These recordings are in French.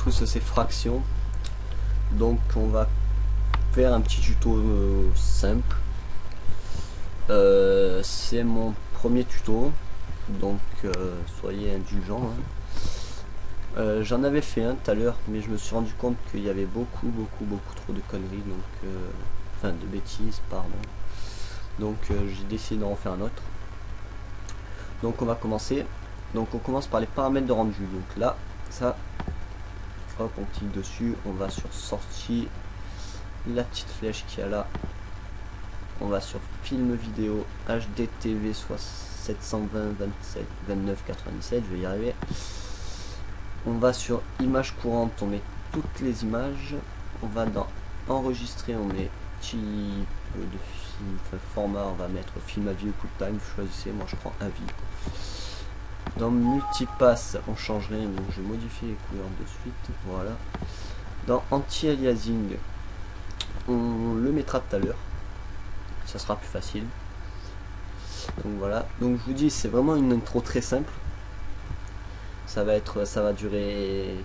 tous ces fractions. Donc on va faire un petit tuto simple. C'est mon premier tuto, donc soyez indulgents, hein. J'en avais fait un tout à l'heure, mais je me suis rendu compte qu'il y avait beaucoup trop de conneries, donc enfin de bêtises, pardon. Donc j'ai décidé d'en faire un autre. Donc on va commencer. Donc on commence par les paramètres de rendu. Donc là, ça, hop, on clique dessus, on va sur sortie, la petite flèche qu'il y a là. On va sur film vidéo HDTV 720 27 29 97, je vais y arriver. On va sur image courante, on met toutes les images. On va dans enregistrer, on met type de film, enfin, format, on va mettre film à vie ou QuickTime, choisissez, moi je prends à vie. Dans multipass, on change rien, donc je modifie les couleurs de suite, voilà. Dans anti-aliasing, on le mettra tout à l'heure, ça sera plus facile. Donc voilà, donc je vous dis, c'est vraiment une intro très simple. Ça va durer,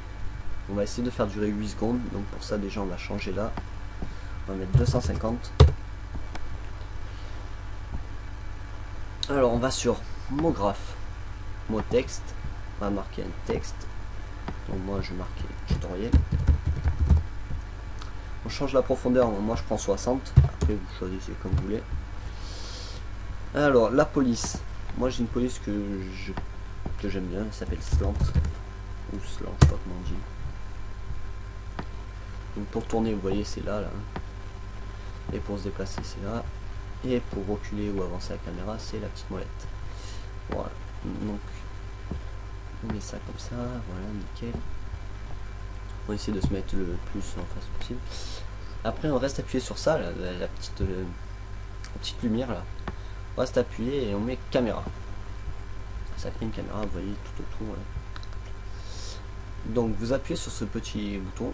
on va essayer de faire durer 8 secondes, donc pour ça déjà on va changer là, on va mettre 250. Alors on va sur mot graphe, mot texte, on va marquer un texte, donc moi je vais marquer tutoriel. On change la profondeur, moi je prends 60, après vous choisissez comme vous voulez. Alors la police, moi j'ai une police que j'aime bien, elle s'appelle Slant, ou Slant, je sais pas comment on dit. Donc pour tourner, vous voyez, c'est là, et pour se déplacer, c'est là, et pour reculer ou avancer la caméra, c'est la petite molette. Voilà, donc on met ça comme ça, voilà, nickel. On essaie de se mettre le plus en face possible. Après on reste appuyé sur ça, la petite lumière là. On reste appuyé et on met caméra. Ça crée une caméra, vous voyez, tout autour. Là. Donc vous appuyez sur ce petit bouton.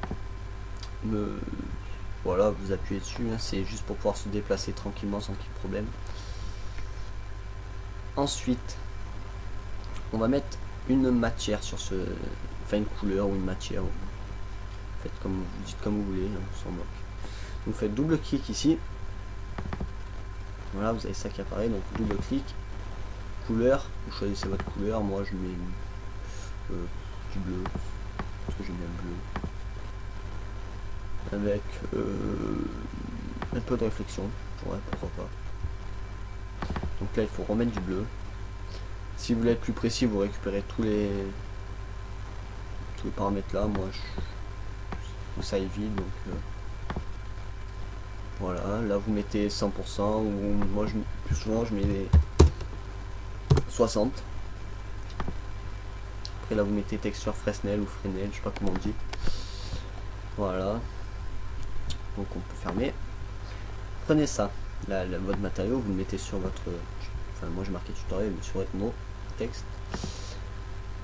Voilà, vous appuyez dessus, hein, c'est juste pour pouvoir se déplacer tranquillement sans qu'il y ait de problème. Ensuite, on va mettre une matière sur ce... Enfin une couleur ou une matière. Faites comme vous dites comme vous voulez, hein, on s'en moque. Vous faites double clic ici. Voilà, vous avez ça qui apparaît, donc double clic. Couleur, vous choisissez votre couleur, moi je mets du bleu, parce que j'aime bien le bleu. Avec un peu de réflexion, ouais, pourquoi pas. Donc là il faut remettre du bleu. Si vous voulez être plus précis, vous récupérez tous les paramètres là, moi ça évite, donc voilà, là vous mettez 100%, ou moi plus souvent je mets les 60. Après là vous mettez texture Fresnel ou Fresnel, je sais pas comment on dit. Voilà. Donc on peut fermer. Prenez ça, votre matériau, vous le mettez sur votre... Enfin moi j'ai marqué tutoriel, mais sur votre mot texte.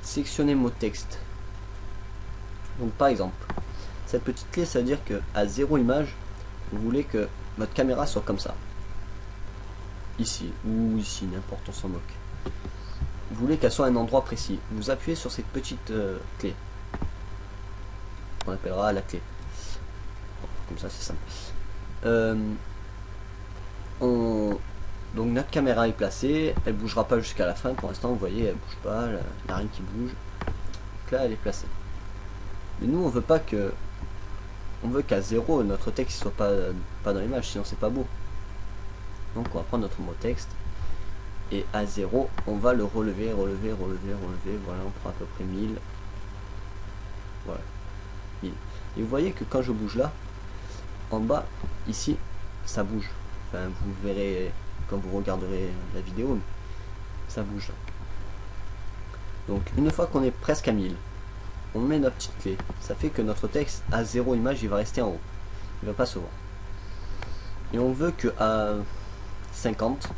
Sélectionnez mot texte. Donc par exemple, cette petite clé, ça veut dire que à 0 image, vous voulez que votre caméra soit comme ça. Ici, ou ici, n'importe, on s'en moque. Vous voulez qu'elle soit à un endroit précis. Vous appuyez sur cette petite clé. On appellera la clé. Bon, comme ça, c'est simple. Donc notre caméra est placée. Elle bougera pas jusqu'à la fin. Pour l'instant, vous voyez, elle bouge pas. Il n'y a rien qui bouge. Donc là, elle est placée. Mais nous, on veut pas que... On veut qu'à 0, notre texte soit pas dans l'image, sinon c'est pas beau. Donc on va prendre notre mot texte. Et à 0, on va le relever. Voilà, on prend à peu près 1000. Voilà. 1000. Et vous voyez que quand je bouge là, en bas, ici, ça bouge. Enfin, vous verrez quand vous regarderez la vidéo, ça bouge. Donc une fois qu'on est presque à 1000, on met notre petite clé. Ça fait que notre texte à 0 image, il va rester en haut. Il va pas se voir. Et on veut que à 50,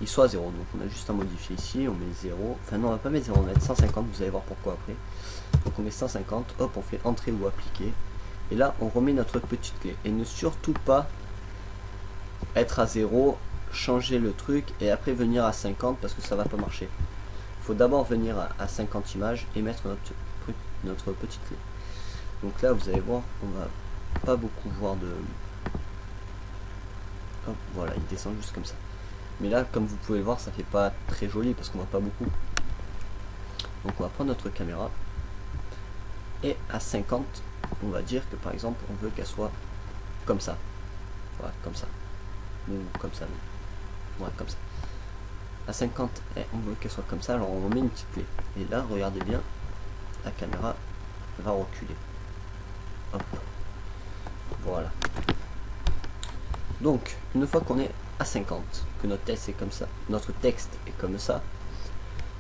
il soit à 0. Donc on a juste à modifier ici. On met 0. Enfin non, on va pas mettre 0, on va mettre 150. Vous allez voir pourquoi après. Donc on met 150. Hop, on fait entrer ou appliquer. Et là, on remet notre petite clé. Et ne surtout pas être à 0, changer le truc et après venir à 50 parce que ça va pas marcher. Il faut d'abord venir à 50 images et mettre notre notre petite clé. Donc là vous allez voir, on va pas beaucoup voir de... Hop, voilà, il descend juste comme ça. Mais là, comme vous pouvez le voir, ça fait pas très joli parce qu'on voit pas beaucoup. Donc on va prendre notre caméra. Et à 50, on va dire que par exemple, on veut qu'elle soit comme ça. Voilà, comme ça. Ou comme ça. Voilà, comme ça. À 50, on veut qu'elle soit comme ça, alors on met une petite clé. Et là, regardez bien, la caméra va reculer. Hop. Voilà. Donc, une fois qu'on est à 50, que notre texte est comme ça,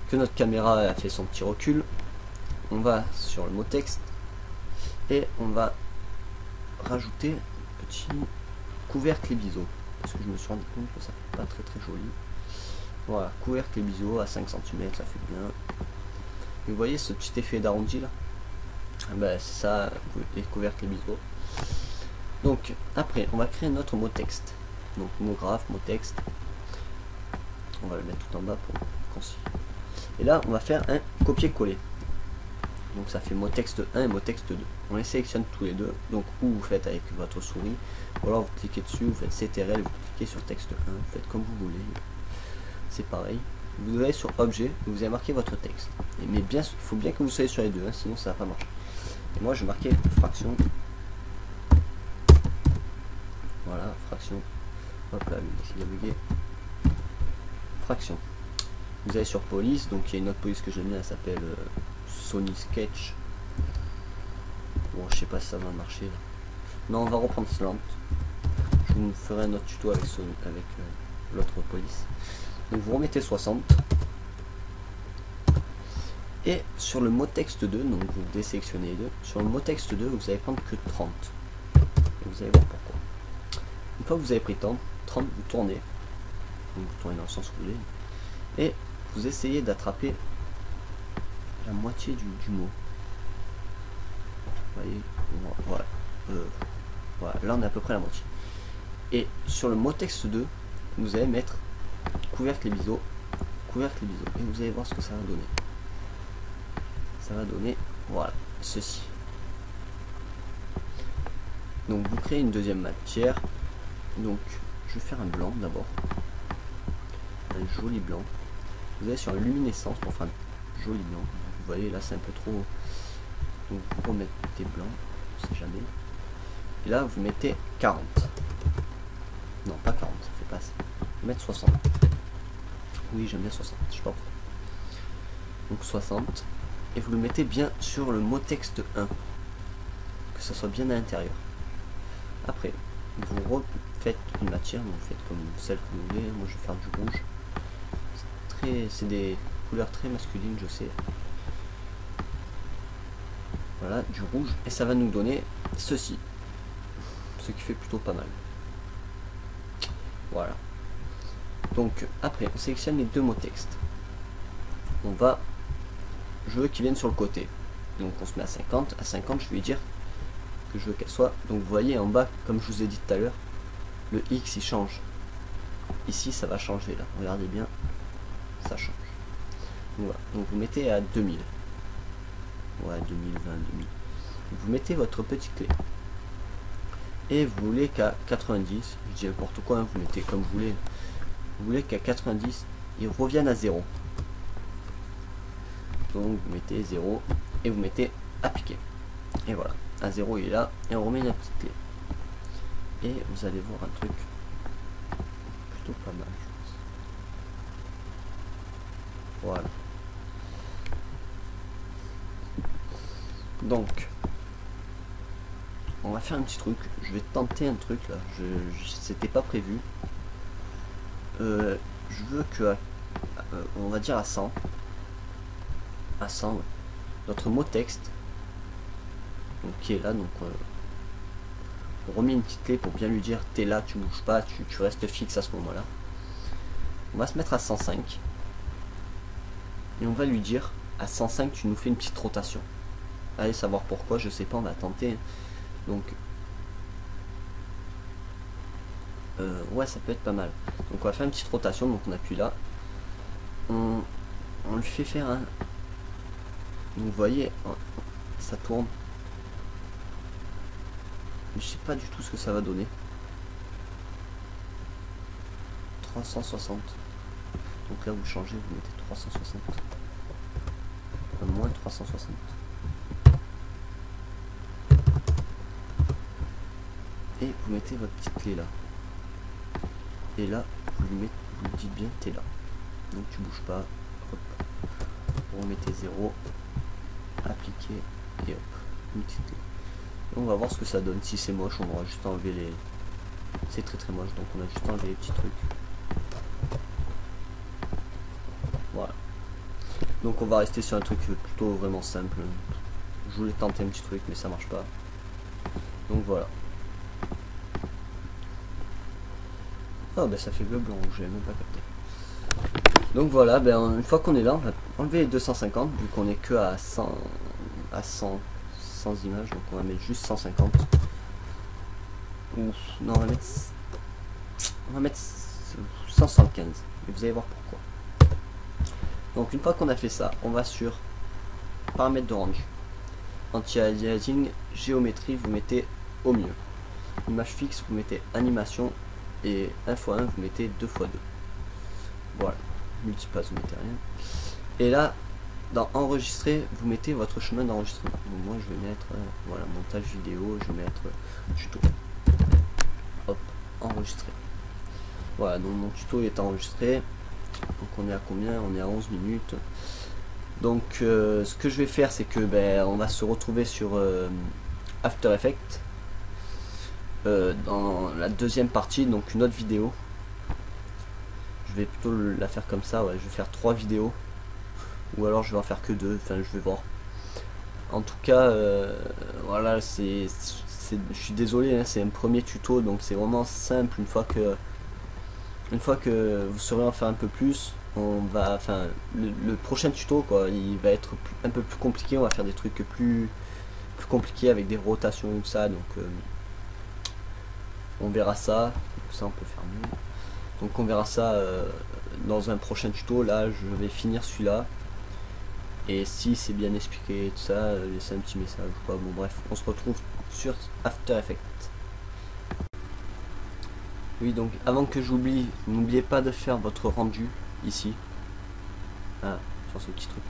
que notre caméra a fait son petit recul, on va sur le mot texte et on va rajouter un petit couvercle et biseau, parce que je me suis rendu compte que ça fait pas très joli. Voilà, couvercle et biseau à 5 cm, ça fait bien. Et vous voyez ce petit effet d'arrondi là, ben, c'est ça, les couvercles et biseau. Donc après on va créer notre mot texte, donc mot graphe, mot texte, on va le mettre tout en bas pour concis. Et là on va faire un copier-coller, donc ça fait mot texte 1 et mot texte 2. On les sélectionne tous les deux, donc ou vous faites avec votre souris, ou alors vous cliquez dessus, vous faites CTRL, vous cliquez sur texte 1, vous faites comme vous voulez, c'est pareil. Vous allez sur objet, vous avez marqué votre texte, mais bien, il faut bien que vous soyez sur les deux, hein, sinon ça va pas marcher. Et moi je marquais fraction. Voilà, fraction. Hop là, il a bugué. Fraction. Vous allez sur police, donc il y a une autre police que j'aime bien, elle s'appelle Sony Sketch. Bon, je sais pas si ça va marcher là. Non, on va reprendre Slant. Je vous ferai un autre tuto avec, l'autre police. Donc vous remettez 60. Et sur le mot texte 2, donc vous désélectionnez les deux. Sur le mot texte 2, vous allez prendre que 30. Et vous allez voir pourquoi. Une fois que vous avez pris 30, vous tournez. Donc vous tournez dans le sens où vous voulez. Et vous essayez d'attraper la moitié du mot. Vous voyez, voilà. Voilà, là on est à peu près à la moitié. Et sur le mot texte 2, vous allez mettre couvercle et biseau, couvercle et biseau. Et vous allez voir ce que ça va donner. Ça va donner, voilà, ceci. Donc vous créez une deuxième matière. Donc je vais faire un blanc d'abord, un joli blanc. Vous allez sur luminescence pour faire un joli blanc. Vous voyez là c'est un peu trop, donc vous remettez blanc, on sait jamais. Et là vous mettez 40. Non pas 40, ça fait pas assez. Vous mettez 60. Oui j'aime bien 60, je sais pas pourquoi. Donc 60. Et vous le mettez bien sur le mot texte 1. Que ça soit bien à l'intérieur. Après, vous refaites une matière, vous faites comme celle que vous voulez. Moi je vais faire du rouge. C'est des couleurs très masculines, je sais. Voilà, du rouge. Et ça va nous donner ceci. Ce qui fait plutôt pas mal. Voilà. Donc après, on sélectionne les deux mots texte. On va... Je veux qu'ils viennent sur le côté. Donc on se met à 50. À 50, je vais lui dire que je veux qu'elle soit. Donc vous voyez en bas, comme je vous ai dit tout à l'heure, le X il change. Ici ça va changer là. Regardez bien, ça change. Donc, voilà. Donc vous mettez à 2000. Ouais, 2020, 2000. Vous mettez votre petite clé. Et vous voulez qu'à 90, je dis n'importe quoi, hein, vous mettez comme vous voulez. Vous voulez qu'à 90, il revienne à 0. Donc vous mettez 0 et vous mettez appliquer. Et voilà, à 0 il est là et on remet la petite clé. Et vous allez voir un truc plutôt pas mal, je pense. Voilà. Donc, on va faire un petit truc. Je vais tenter un truc là. C'était pas prévu. Je veux que, on va dire à 100. À 100, ouais. Notre mot texte donc, qui est là, donc on remet une petite clé pour bien lui dire t'es là, tu bouges pas, tu restes fixe à ce moment là. On va se mettre à 105 et on va lui dire à 105 tu nous fais une petite rotation. Allez savoir pourquoi, je sais pas, on va tenter. Donc ouais, ça peut être pas mal. Donc on va faire une petite rotation, donc on appuie là, on lui fait faire un... Donc vous voyez, ça tourne. Mais je sais pas du tout ce que ça va donner. 360. Donc là vous changez, vous mettez 360. Enfin, moins 360. Et vous mettez votre petite clé là. Et là, vous lui dites bien t'es là. Donc tu bouges pas. Hop. Vous mettez 0. Appliquer. Et hop. Une petite clé. Et on va voir ce que ça donne. Si c'est moche, on aura juste enlevé les... C'est très très moche, donc on a juste enlevé les petits trucs. Voilà. Donc on va rester sur un truc plutôt vraiment simple. Je voulais tenter un petit truc, mais ça marche pas. Donc voilà. Ah ben ça fait bleu blanc, j'ai même pas capté. Donc voilà, ben une fois qu'on est là, on va enlever les 250 vu qu'on est que à 100 images, donc on va mettre juste 150. Ou non, on va mettre 175. Et vous allez voir pourquoi. Donc une fois qu'on a fait ça, on va sur paramètres de rendu. Anti-aliasing, géométrie, vous mettez au mieux. Image fixe, vous mettez animation. Et 1 x 1 vous mettez 2 x 2. Voilà. Multipass vous mettez rien. Et là dans enregistrer vous mettez votre chemin d'enregistrement. Donc moi je vais mettre voilà, montage vidéo, je vais mettre tuto. Hop, enregistrer. Voilà, donc mon tuto est enregistré. Donc on est à combien? On est à 11 minutes. Donc ce que je vais faire c'est que on va se retrouver sur After Effects. Dans la deuxième partie, donc une autre vidéo. Je vais plutôt la faire comme ça, ouais, je vais faire 3 vidéos. Ou alors je vais en faire que 2, enfin je vais voir. En tout cas, voilà, je suis désolé, hein, c'est un premier tuto, donc c'est vraiment simple. Une fois que vous saurez en faire un peu plus, on va, enfin, le prochain tuto, quoi, il va être un peu plus compliqué. On va faire des trucs plus compliqués avec des rotations et tout ça, donc on verra ça. Ça on peut faire mieux. Donc on verra ça dans un prochain tuto. Là je vais finir celui-là. Et si c'est bien expliqué et tout ça, laissez un petit message ou quoi. Bon bref, on se retrouve sur After Effects. Oui, donc avant que j'oublie, n'oubliez pas de faire votre rendu ici. Ah, sur ce petit truc.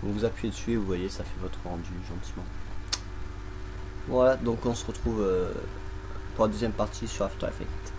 Donc vous appuyez dessus et vous voyez, ça fait votre rendu gentiment. Voilà, donc on se retrouve pour la deuxième partie sur After Effects.